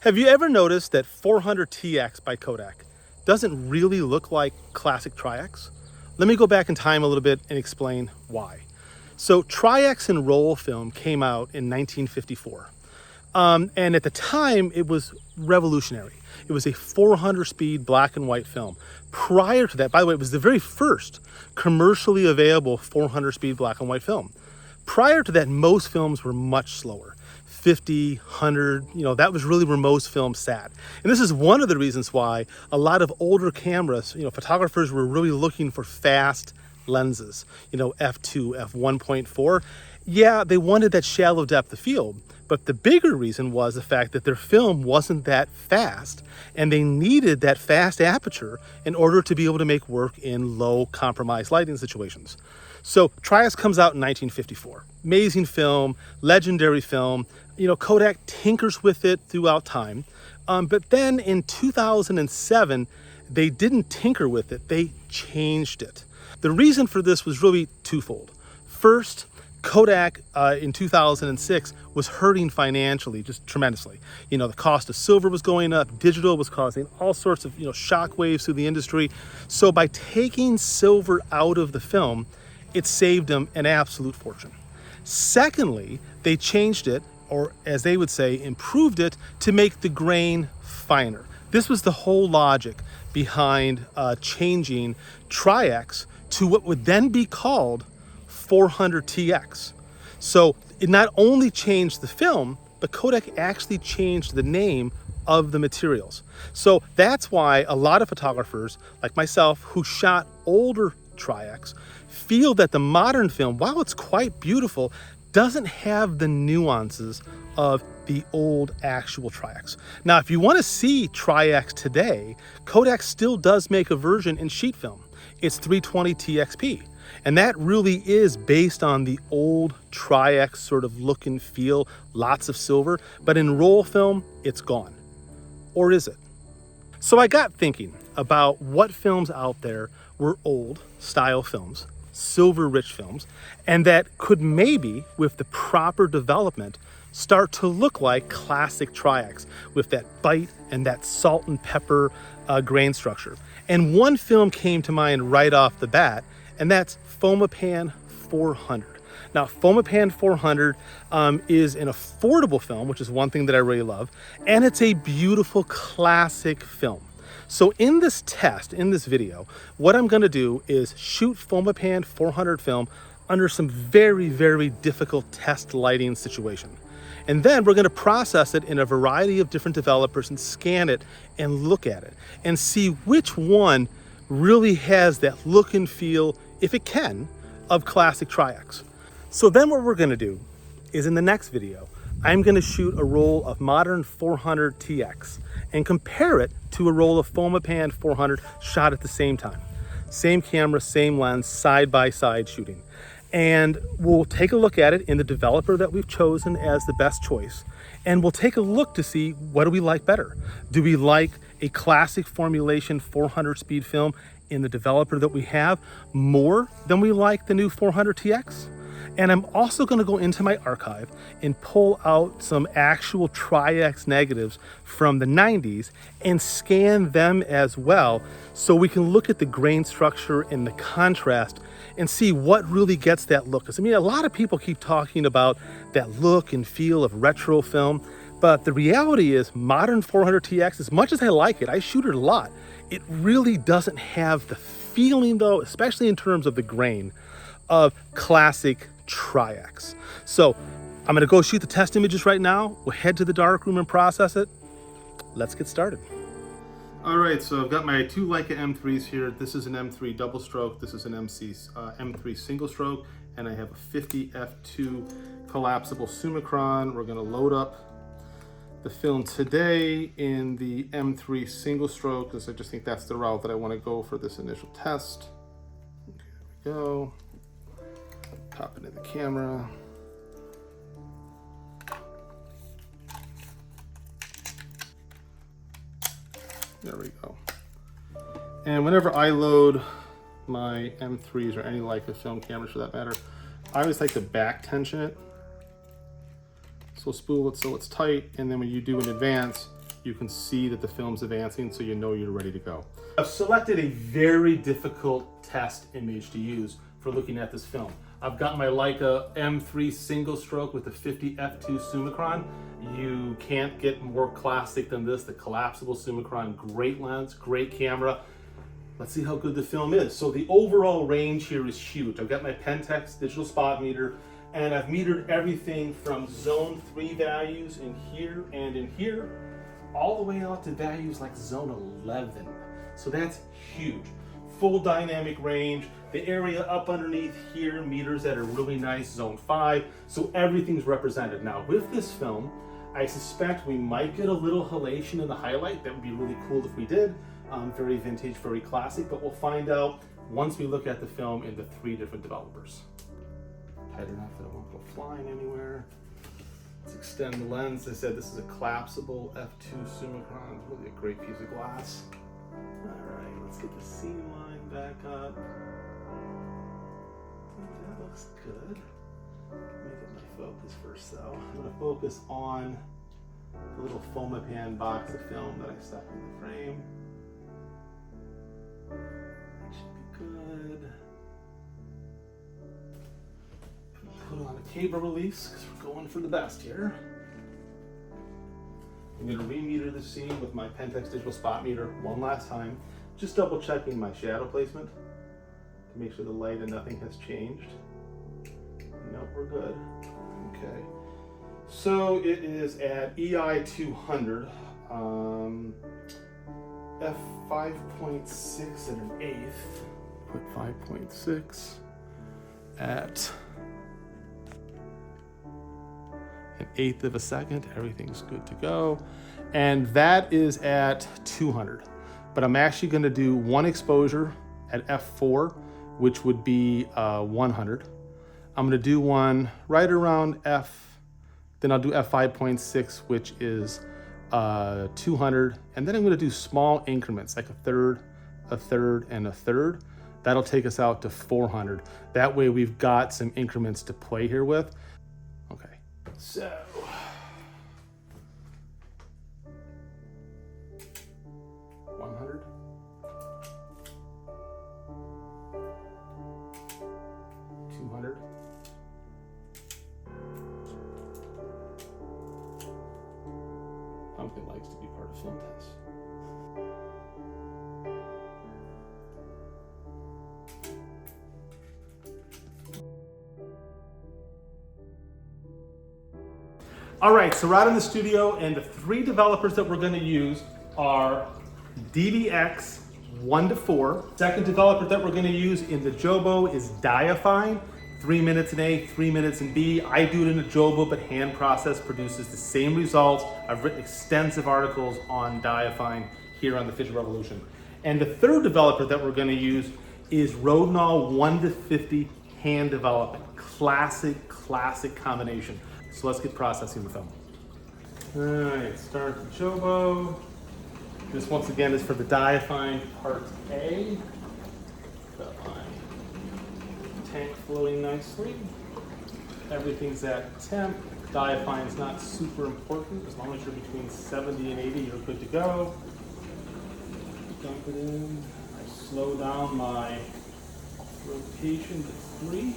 Have you ever noticed that 400TX by Kodak doesn't really look like classic Tri-X? Let me go back in time a little bit and explain why. So Tri-X in roll film came out in 1954. And at the time, it was revolutionary. It was a 400 speed black and white film. Prior to that, by the way, it was the very first commercially available 400 speed black and white film. Prior to that, most films were much slower. 50, 100, that was really where most films sat. And this is one of the reasons why a lot of older cameras, photographers were really looking for fast lenses, f2, f1.4. Yeah, they wanted that shallow depth of field, but the bigger reason was the fact that their film wasn't that fast, and they needed that fast aperture in order to be able to make work in low compromise lighting situations. So Tri-X comes out in 1954. Amazing film, legendary film. Kodak tinkers with it throughout time. But then in 2007, they didn't tinker with it, they changed it. The reason for this was really twofold. First, Kodak in 2006 was hurting financially just tremendously. The cost of silver was going up, digital was causing all sorts of shock waves through the industry. So by taking silver out of the film, it saved them an absolute fortune. Secondly, they changed it, or as they would say, improved it to make the grain finer. This was the whole logic behind changing Tri-X to what would then be called 400TX. So it not only changed the film, but Kodak actually changed the name of the materials. So that's why a lot of photographers like myself who shot older Tri-X feel that the modern film, while it's quite beautiful, doesn't have the nuances of the old actual Tri-X. Now, if you want to see Tri-X today, Kodak still does make a version in sheet film. It's 320TXP. And that really is based on the old Tri-X sort of look and feel, lots of silver, but in roll film, it's gone. Or is it? So I got thinking about what films out there were old style films, silver rich films, and that could maybe, with the proper development, start to look like classic Tri-X with that bite and that salt and pepper grain structure. And one film came to mind right off the bat, and that's Fomapan 400. Now, Fomapan 400 is an affordable film, which is one thing that I really love, and it's a beautiful classic film. So in this test, in this video, what I'm gonna do is shoot Fomapan 400 film under some very, very difficult test lighting situation. And then we're gonna process it in a variety of different developers and scan it and look at it and see which one really has that look and feel, if it can, of classic Tri-X. So then what we're gonna do is in the next video, I'm gonna shoot a roll of modern 400TX and compare it to a roll of Fomapan 400 shot at the same time. Same camera, same lens, side by side shooting. And we'll take a look at it in the developer that we've chosen as the best choice. And we'll take a look to see, what do we like better? Do we like a classic formulation 400 speed film in the developer that we have more than we like the new 400TX? And I'm also gonna go into my archive and pull out some actual Tri-X negatives from the 90s and scan them as well, so we can look at the grain structure and the contrast and see what really gets that look. Because a lot of people keep talking about that look and feel of retro film, but the reality is modern 400TX, as much as I like it, I shoot it a lot, it really doesn't have the feeling though, especially in terms of the grain, of classic Tri-X. So I'm gonna go shoot the test images right now. We'll head to the darkroom and process it. Let's get started. All right, so I've got my two Leica M3s here. This is an M3 double stroke. This is an M3 single stroke. And I have a 50 f2 collapsible Summicron. We're gonna load up the film today in the M3 single stroke, because I just think that's the route that I wanna go for this initial test. Okay, there we go. Pop it in the camera. There we go. And whenever I load my M3s or any Leica film cameras for that matter, I always like to back tension it. So spool it so it's tight, and then when you do in advance, you can see that the film's advancing, so you know you're ready to go. I've selected a very difficult test image to use for looking at this film. I've got my Leica M3 single stroke with the 50 f2 Summicron. You can't get more classic than this, the collapsible Summicron. Great lens, great camera. Let's see how good the film is. So the overall range here is huge. I've got my Pentax digital spot meter, and I've metered everything from zone 3 values in here and in here, all the way out to values like zone 11. So that's huge. Full dynamic range. The area up underneath here meters at a really nice zone 5. So everything's represented. Now with this film, I suspect we might get a little halation in the highlight. That would be really cool if we did. Very vintage, very classic, but we'll find out once we look at the film in the 3 different developers. Tight enough that it won't go flying anywhere. Let's extend the lens. I said this is a collapsible f2 Summicron. It's really a great piece of glass. All right, let's get the scene line back up. I think that looks good. Let me get my focus first though. I'm gonna focus on the little Fomapan box of film that I stuck in the frame. That should be good. Put on a cable release because we're going for the best here. I'm going to re-meter the scene with my Pentax digital spot meter one last time, just double checking my shadow placement to make sure the light and nothing has changed. Nope, we're good. Okay. So it is at EI 200, f5.6 at an eighth. Put 5.6 at an eighth of a second. Everything's good to go. And that is at 200. But I'm actually going to do one exposure at f4, which would be 100. I'm going to do one right around then I'll do f5.6, which is 200. And then I'm going to do small increments, like a third, and a third. That'll take us out to 400. That way we've got some increments to play here with. Okay, so. Pumpkin likes to be part of film tests. All right, so we're out in the studio, and the 3 developers that we're going to use are DDX 1-4. Second developer that we're going to use in the Jobo is Diafine. 3 minutes in A, 3 minutes in B. I do it in a Jobo, but hand process produces the same results. I've written extensive articles on Diafine here on the Digital Revolution. And the third developer that we're going to use is Rodinal 1-50 hand development. Classic combination. So let's get processing the film. All right, start the Jobo. This once again is for the Diafine Part A. Got my tank floating nicely. Everything's at temp. Diafine is not super important. As long as you're between 70 and 80, you're good to go. Dump it in. I slow down my rotation to 3.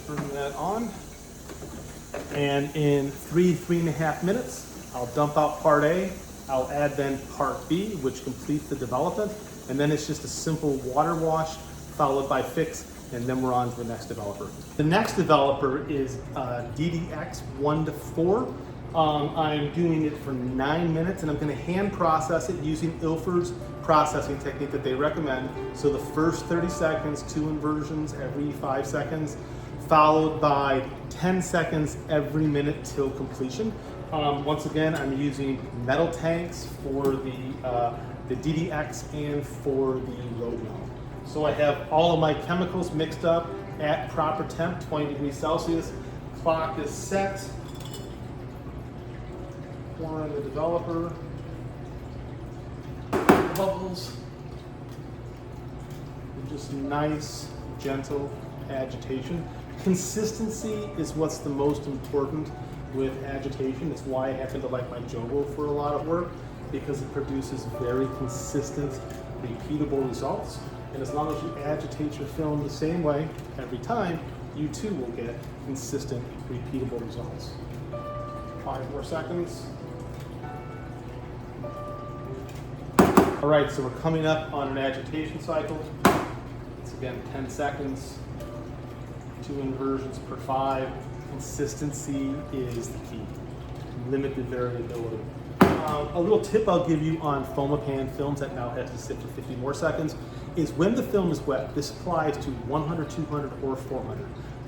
Turn that on. And in 3.5 minutes, I'll dump out Part A. I'll add then Part B, which completes the development. And then it's just a simple water wash followed by fix, and then we're on to the next developer. The next developer is DDX 1-4. I'm doing it for 9 minutes, and I'm going to hand process it using Ilford's processing technique that they recommend. So the first 30 seconds, 2 inversions every 5 seconds, followed by 10 seconds every minute till completion. Once again, I'm using metal tanks for the DDX and for the Rodinal. So I have all of my chemicals mixed up at proper temp, 20 degrees Celsius. Clock is set. Pour in the developer. Bubbles. And just nice, gentle agitation. Consistency is what's the most important. with agitation. It's why I happen to like my Jobo for a lot of work, because it produces very consistent, repeatable results. And as long as you agitate your film the same way every time, you too will get consistent, repeatable results. 5 more seconds. All right, so we're coming up on an agitation cycle. It's again 10 seconds, 2 inversions per 5. Consistency is the key. Limited variability. A little tip I'll give you on Fomapan films that now have to sit for 50 more seconds is when the film is wet, this applies to 100, 200, or 400.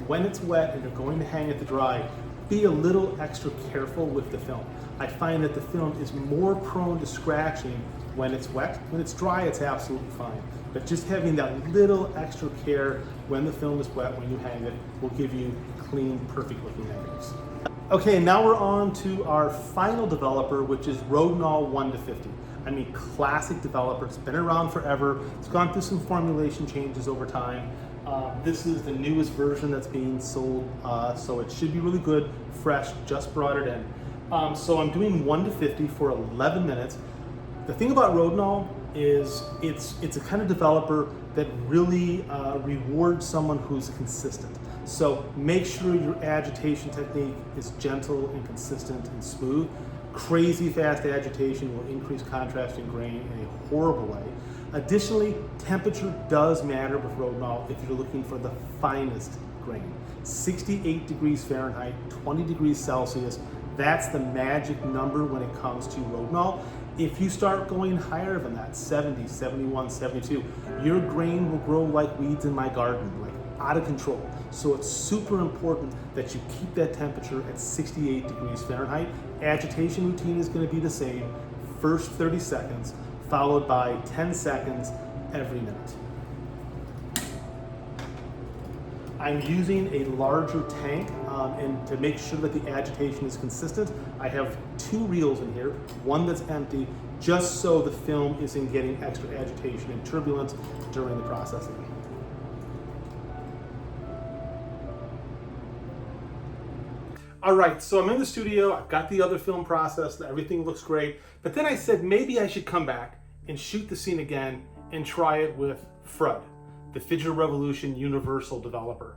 When it's wet and you're going to hang it to dry, be a little extra careful with the film. I find that the film is more prone to scratching when it's wet. When it's dry, it's absolutely fine. But just having that little extra care when the film is wet, when you hang it, will give you clean, perfect looking negatives. Okay, now we're on to our final developer, which is Rodinal 1 to 50. I mean, classic developer. It's been around forever. It's gone through some formulation changes over time. This is the newest version that's being sold, so it should be really good, fresh, just brought it in. So I'm doing 1 to 50 for 11 minutes. The thing about Rodinal is it's a kind of developer that really rewards someone who's consistent. So make sure your agitation technique is gentle and consistent and smooth. Crazy fast agitation will increase contrast and grain in a horrible way. Additionally, temperature does matter with Rodinal if you're looking for the finest grain. 68 degrees Fahrenheit, 20 degrees Celsius, that's the magic number when it comes to Rodinal. If you start going higher than that, 70, 71, 72, your grain will grow like weeds in my garden, like out of control. So it's super important that you keep that temperature at 68 degrees Fahrenheit. Agitation routine is going to be the same. First 30 seconds, followed by 10 seconds every minute. I'm using a larger tank, and to make sure that the agitation is consistent, I have 2 reels in here, one that's empty, just so the film isn't getting extra agitation and turbulence during the processing. All right, so I'm in the studio, I've got the other film processed, everything looks great, but then I said maybe I should come back and shoot the scene again and try it with FRUD, the Digital Revolution Universal Developer.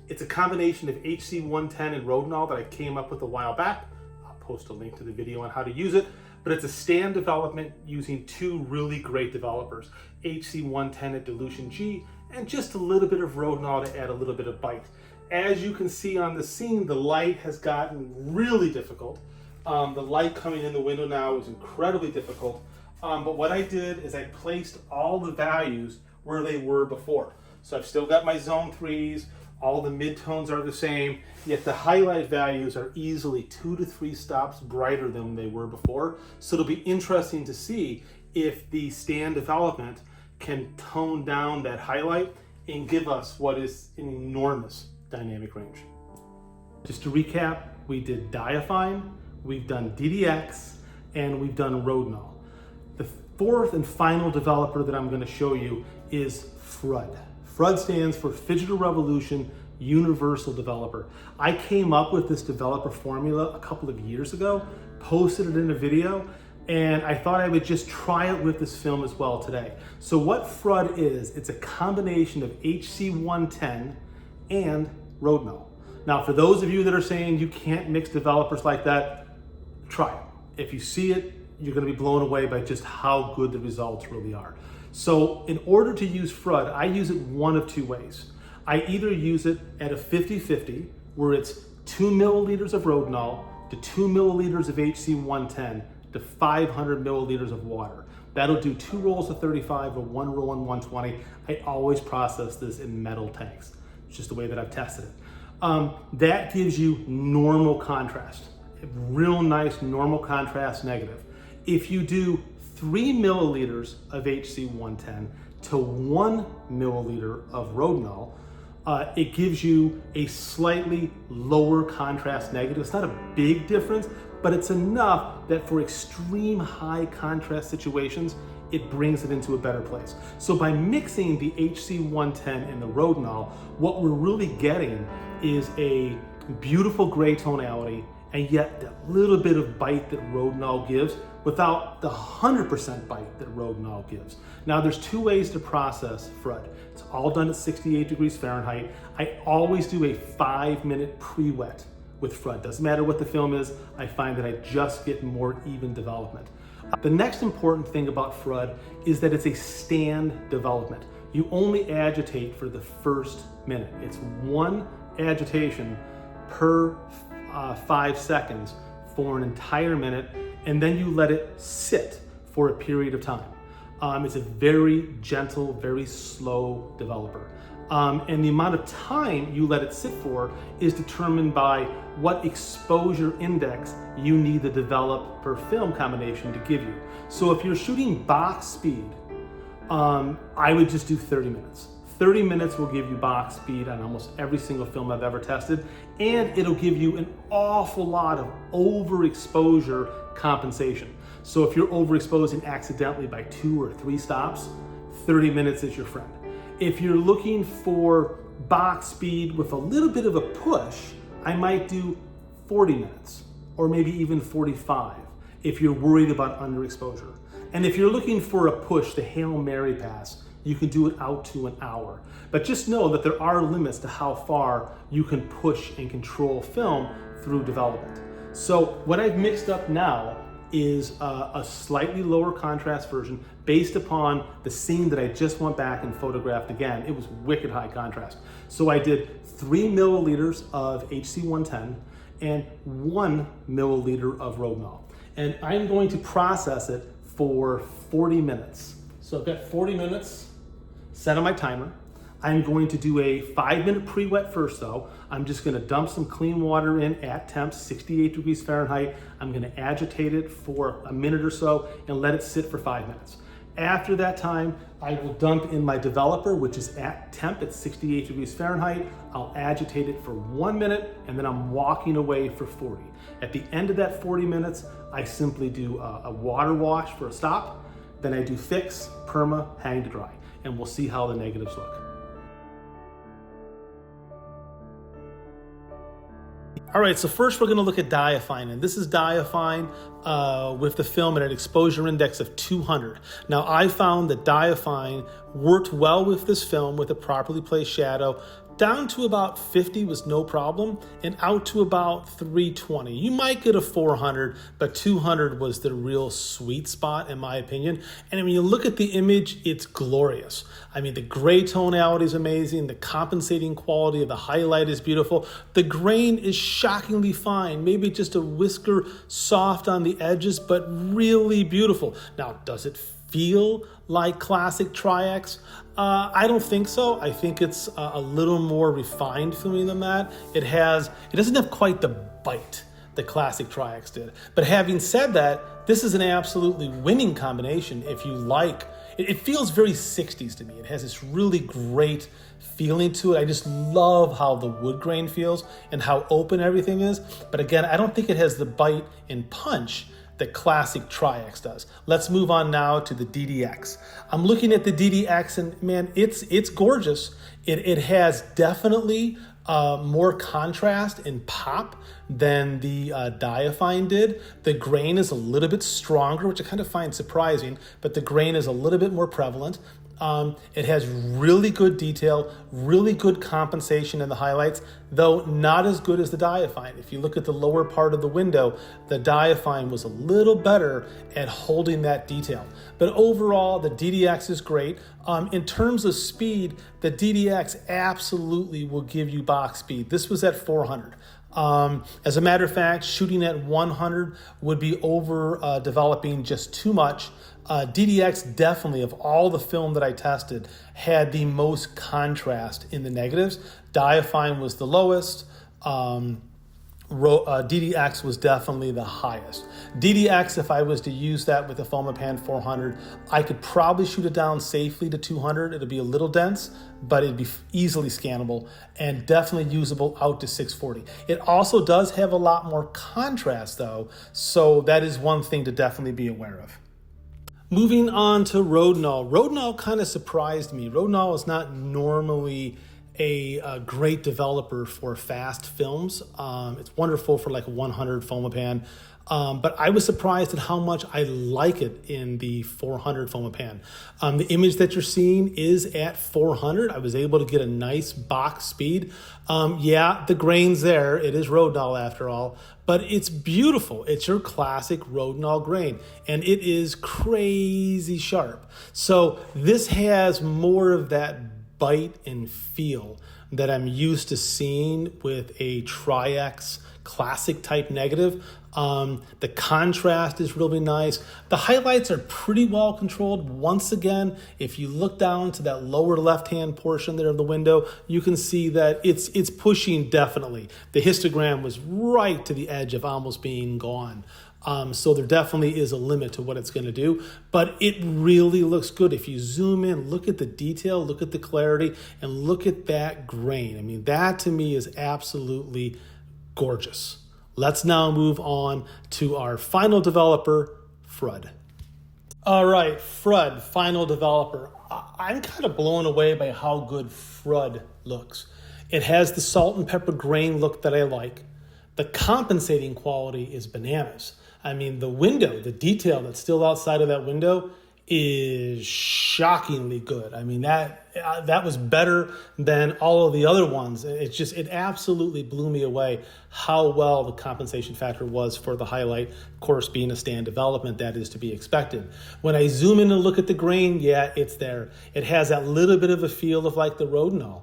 It's a combination of HC110 and Rodinal that I came up with a while back. I'll post a link to the video on how to use it, but it's a stand development using 2 really great developers, HC110 at dilution G, and just a little bit of Rodinal to add a little bit of bite. As you can see on the scene, the light has gotten really difficult. The light coming in the window now is incredibly difficult. But what I did is I placed all the values where they were before. So I've still got my zone 3s, all the midtones are the same, yet the highlight values are easily 2 to 3 stops brighter than they were before. So it'll be interesting to see if the stand development can tone down that highlight and give us what is an enormous dynamic range. Just to recap, we did Diafine, we've done DDX, and we've done Rodinal. The 4th and final developer that I'm going to show you is FRUD. FRUD stands for Digital Revolution Universal Developer. I came up with this developer formula a couple of years ago, posted it in a video, and I thought I would just try it with this film as well today. So what FRUD is, it's a combination of HC110 and Rodinal. Now, for those of you that are saying you can't mix developers like that, try it. If you see it, you're going to be blown away by just how good the results really are. So in order to use FRUD, I use it one of 2 ways. I either use it at a 50-50, where it's 2 milliliters of Rodinal to 2 milliliters of HC110 to 500 milliliters of water. That'll do 2 rolls of 35 or 1 roll in 120. I always process this in metal tanks. It's just the way that I've tested it. That gives you normal contrast, a real nice normal contrast negative. If you do 3 milliliters of HC110 to 1 milliliter of Rodinal, it gives you a slightly lower contrast negative. It's not a big difference, but it's enough that for extreme high contrast situations, it brings it into a better place. So by mixing the HC110 and the Rodinal, what we're really getting is a beautiful gray tonality, and yet that little bit of bite that Rodinal gives without the 100% bite that Rodinal gives. Now there's two ways to process FRUD. It's all done at 68 degrees Fahrenheit. I always do a 5-minute pre-wet with FRUD. Doesn't matter what the film is, I find that I just get more even development. The next important thing about FRUD is that it's a stand development. You only agitate for the first minute. It's one agitation per 5 seconds for an entire minute, and then you let it sit for a period of time. It's a very gentle, very slow developer. And the amount of time you let it sit for is determined by what exposure index you need the developer film combination to give you. So if you're shooting box speed, I would just do 30 minutes. 30 minutes will give you box speed on almost every single film I've ever tested, and it'll give you an awful lot of overexposure compensation. So if you're overexposing accidentally by 2 or 3 stops, 30 minutes is your friend. If you're looking for box speed with a little bit of a push, I might do 40 minutes or maybe even 45 if you're worried about underexposure. And if you're looking for a push, the Hail Mary pass, you can do it out to an hour. But just know that there are limits to how far you can push and control film through development. So what I've mixed up now is a slightly lower contrast version based upon the scene that I just went back and photographed again. It was wicked high contrast. So I did 3 milliliters of HC110 and 1 milliliter of Rodinal. And I'm going to process it for 40 minutes. So I've got 40 minutes set on my timer. I'm going to do a 5-minute pre-wet first though. I'm just gonna dump some clean water in at temp, 68 degrees Fahrenheit. I'm gonna agitate it for a minute or so and let it sit for 5 minutes. After that time, I will dump in my developer, which is at temp at 68 degrees Fahrenheit. I'll agitate it for 1 minute and then I'm walking away for 40. At the end of that 40 minutes, I simply do a water wash for a stop. Then I do fix, perma, hang to dry, and we'll see how the negatives look. All right, so first we're gonna look at diaphine, and this is diaphine with the film at an exposure index of 200. Now I found that diaphine worked well with this film with a properly placed shadow. Down to about 50 was no problem, and out to about 320. You might get a 400, but 200 was the real sweet spot in my opinion. And when you look at the image, it's glorious. I mean, the gray tonality is amazing. The compensating quality of the highlight is beautiful. The grain is shockingly fine, maybe just a whisker soft on the edges, but really beautiful. Now, does it feel like classic Tri-X? I don't think so. I think it's a little more refined filming than that. It doesn't have quite the bite the classic Tri-X did. But having said that, this is an absolutely winning combination if you like. It feels very 60s to me. It has this really great feeling to it. I just love how the wood grain feels and how open everything is. But again, I don't think it has the bite and punch that classic Tri-X does. Let's move on now to the DDX. I'm looking at the DDX and man, it's gorgeous. It has definitely more contrast and pop than the diaphine did. The grain is a little bit stronger, which I kind of find surprising, but the grain is a little bit more prevalent. It has really good detail, really good compensation in the highlights, though not as good as the diaphine. If you look at the lower part of the window, the diaphine was a little better at holding that detail. But overall, the DDX is great. In terms of speed, the DDX absolutely will give you box speed. This was at 400. As a matter of fact, shooting at 100 would be over developing just too much. DDX definitely, of all the film that I tested, had the most contrast in the negatives. Diaphine was the lowest. DDX was definitely the highest. DDX, if I was to use that with a Fomapan 400, I could probably shoot it down safely to 200. It'd be a little dense, but it'd be easily scannable and definitely usable out to 640. It also does have a lot more contrast though, so that is one thing to definitely be aware of. Moving on to Rodinal. Rodinal kind of surprised me. Rodinal is not normally a great developer for fast films. It's wonderful for like 100 Fomapan. But I was surprised at how much I like it in the 400 Fomapan. The image that you're seeing is at 400. I was able to get a nice box speed. Yeah, the grain's there. It is Rodinal after all, but it's beautiful. It's your classic Rodinal grain, and it is crazy sharp. So this has more of that bite and feel that I'm used to seeing with a Tri-X classic type negative. The contrast is really nice. The highlights are pretty well controlled. Once again, if you look down to that lower left-hand portion there of the window, you can see that it's pushing definitely. The histogram was right to the edge of almost being gone. So there definitely is a limit to what it's going to do, but it really looks good. If you zoom in, look at the detail, look at the clarity, and look at that grain. I mean, that to me is absolutely gorgeous. Let's now move on to our final developer, FRUD. All right, FRUD, final developer. I'm kind of blown away by how good FRUD looks. It has the salt and pepper grain look that I like. The compensating quality is bananas. I mean, the window, the detail that's still outside of that window is shockingly good. I mean, that was better than all of the other ones. It absolutely blew me away how well the compensation factor was for the highlight. Of course, being a stand development, that is to be expected. When I zoom in and look at the grain, yeah, it's there. It has that little bit of a feel of like the Rodinal.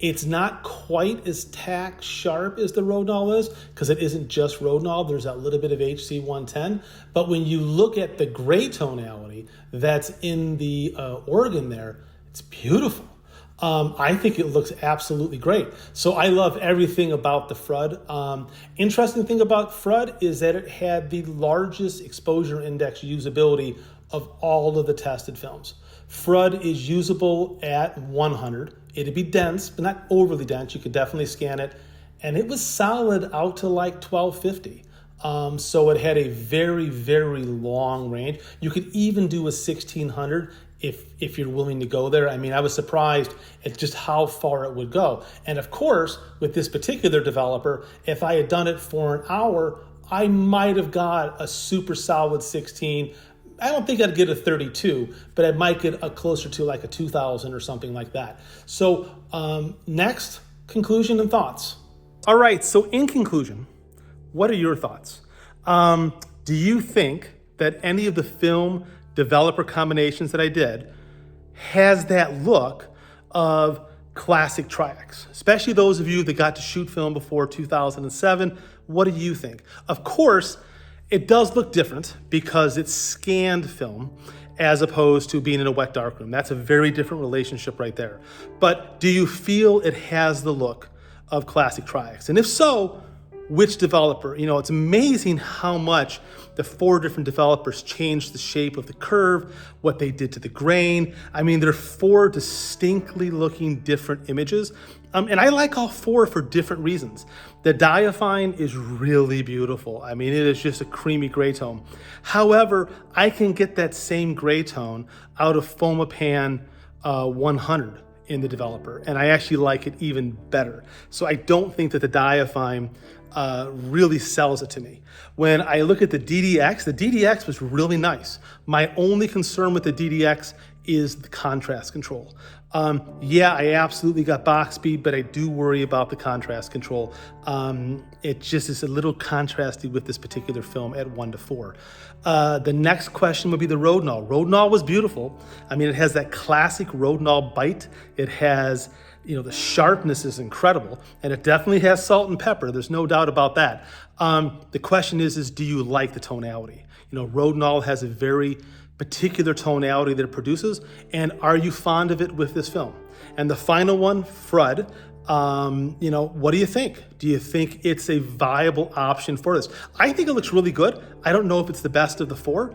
It's not quite as tack sharp as the Rodinal is because it isn't just Rodinal. There's that little bit of HC 110. But when you look at the gray tonality that's in the organ there, it's beautiful. I think it looks absolutely great. So I love everything about the FRUD. Interesting thing about FRUD is that it had the largest exposure index usability of all of the tested films. FRUD is usable at 100. It'd be dense, but not overly dense. You could definitely scan it. And it was solid out to like 1250. So it had a very, very long range. You could even do a 1600 if you're willing to go there. I mean, I was surprised at just how far it would go. And of course, with this particular developer, if I had done it for an hour, I might have got a super solid 16. I don't think I'd get a 32, but I might get a closer to like a 2000 or something like that. So next, conclusion and thoughts. All right, so in conclusion, what are your thoughts? Do you think that any of the film developer combinations that I did has that look of classic Tri-X? Especially those of you that got to shoot film before 2007, what do you think? Of course, it does look different because it's scanned film as opposed to being in a wet darkroom. That's a very different relationship right there. But do you feel it has the look of classic Tri-X? And if so, which developer? You know, it's amazing how much the 4 different developers changed the shape of the curve, what they did to the grain. I mean, there are 4 distinctly looking different images. And I like all 4 for different reasons. The diaphine is really beautiful. I mean, it is just a creamy gray tone. However, I can get that same gray tone out of Fomapan 100 in the developer, and I actually like it even better. So I don't think that the diaphine really sells it to me. When I look at the DDX was really nice. My only concern with the DDX is the contrast control. Yeah, I absolutely got box speed, but I do worry about the contrast control. It just is a little contrasty with this particular film at 1:4. The next question would be the Rodinal. Rodinal was beautiful. I mean, it has that classic Rodinal bite. It has, you know, the sharpness is incredible, and it definitely has salt and pepper. There's no doubt about that. The question is do you like the tonality? You know, Rodinal has a very particular tonality that it produces, and are you fond of it with this film? And the final one, FRUD, you know, what do you think? Do you think it's a viable option for this? I think it looks really good. I don't know if it's the best of the 4.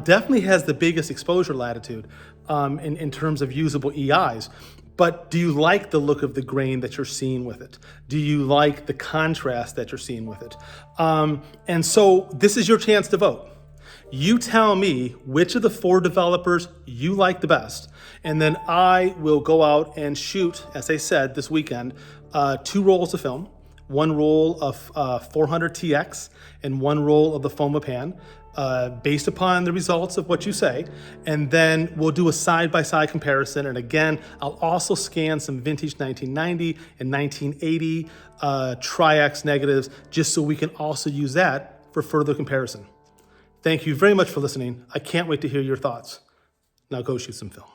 Definitely has the biggest exposure latitude in terms of usable EIs. But do you like the look of the grain that you're seeing with it? Do you like the contrast that you're seeing with it? And so this is your chance to vote. You tell me which of the 4 developers you like the best, and then I will go out and shoot, as I said, this weekend, 2 rolls of film, 1 roll of 400 TX and 1 roll of the Fomapan, based upon the results of what you say, and then we'll do a side-by-side comparison. And again, I'll also scan some vintage 1990 and 1980 Tri-X negatives, just so we can also use that for further comparison. Thank you very much for listening. I can't wait to hear your thoughts. Now go shoot some film.